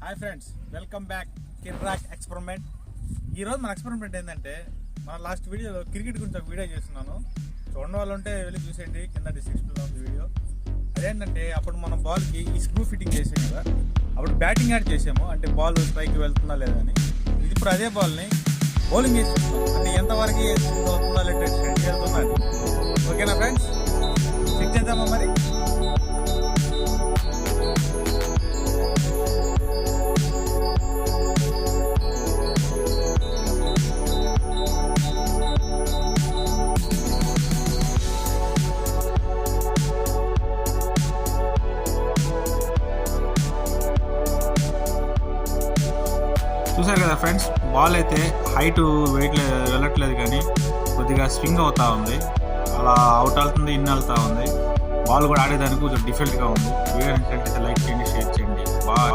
Hi friends, welcome back కిర్రాక్ experiment. ఈరోజు మన ఎక్స్పెరిమెంట్ ఏంటంటే, మన లాస్ట్ వీడియోలో క్రికెట్ గురించి ఒక వీడియో చేస్తున్నాను. చూడండి వాళ్ళు ఉంటే వెళ్ళి చూసేయండి, కింద డిస్క్రిప్షన్లో ఉంది వీడియో. అదేంటంటే అప్పుడు మనం బాల్కి ఈ స్క్రూ ఫిట్టింగ్ చేసాం కదా, అప్పుడు బ్యాటింగ్ యాడ్ చేసాము, అంటే బాల్ స్ట్రైక్ వెళ్తుందా లేదా అని. ఇది ఇప్పుడు అదే బాల్ని బౌలింగ్ చేసేస్తాం, అంటే ఎంతవరకు అవుతుందా లేదా స్ట్రైక్ వెళ్తుందా అని. ఓకేనా ఫ్రెండ్స్, చెక్ చేద్దామా మరి. చూసారు కదా ఫ్రెండ్స్, బాల్ అయితే హైట్ వెయిట్ వెళ్ళట్లేదు, కానీ కొద్దిగా స్వింగ్ అవుతా ఉంది. అలా అవుట్ అవుతుంది, ఇన్ వెళ్తా ఉంది. బాల్ కూడా ఆడేదానికి కొంచెం డిఫరెంట్గా ఉంది. వీడియో లైక్ చేయండి, షేర్ చేయండి. బాయ్.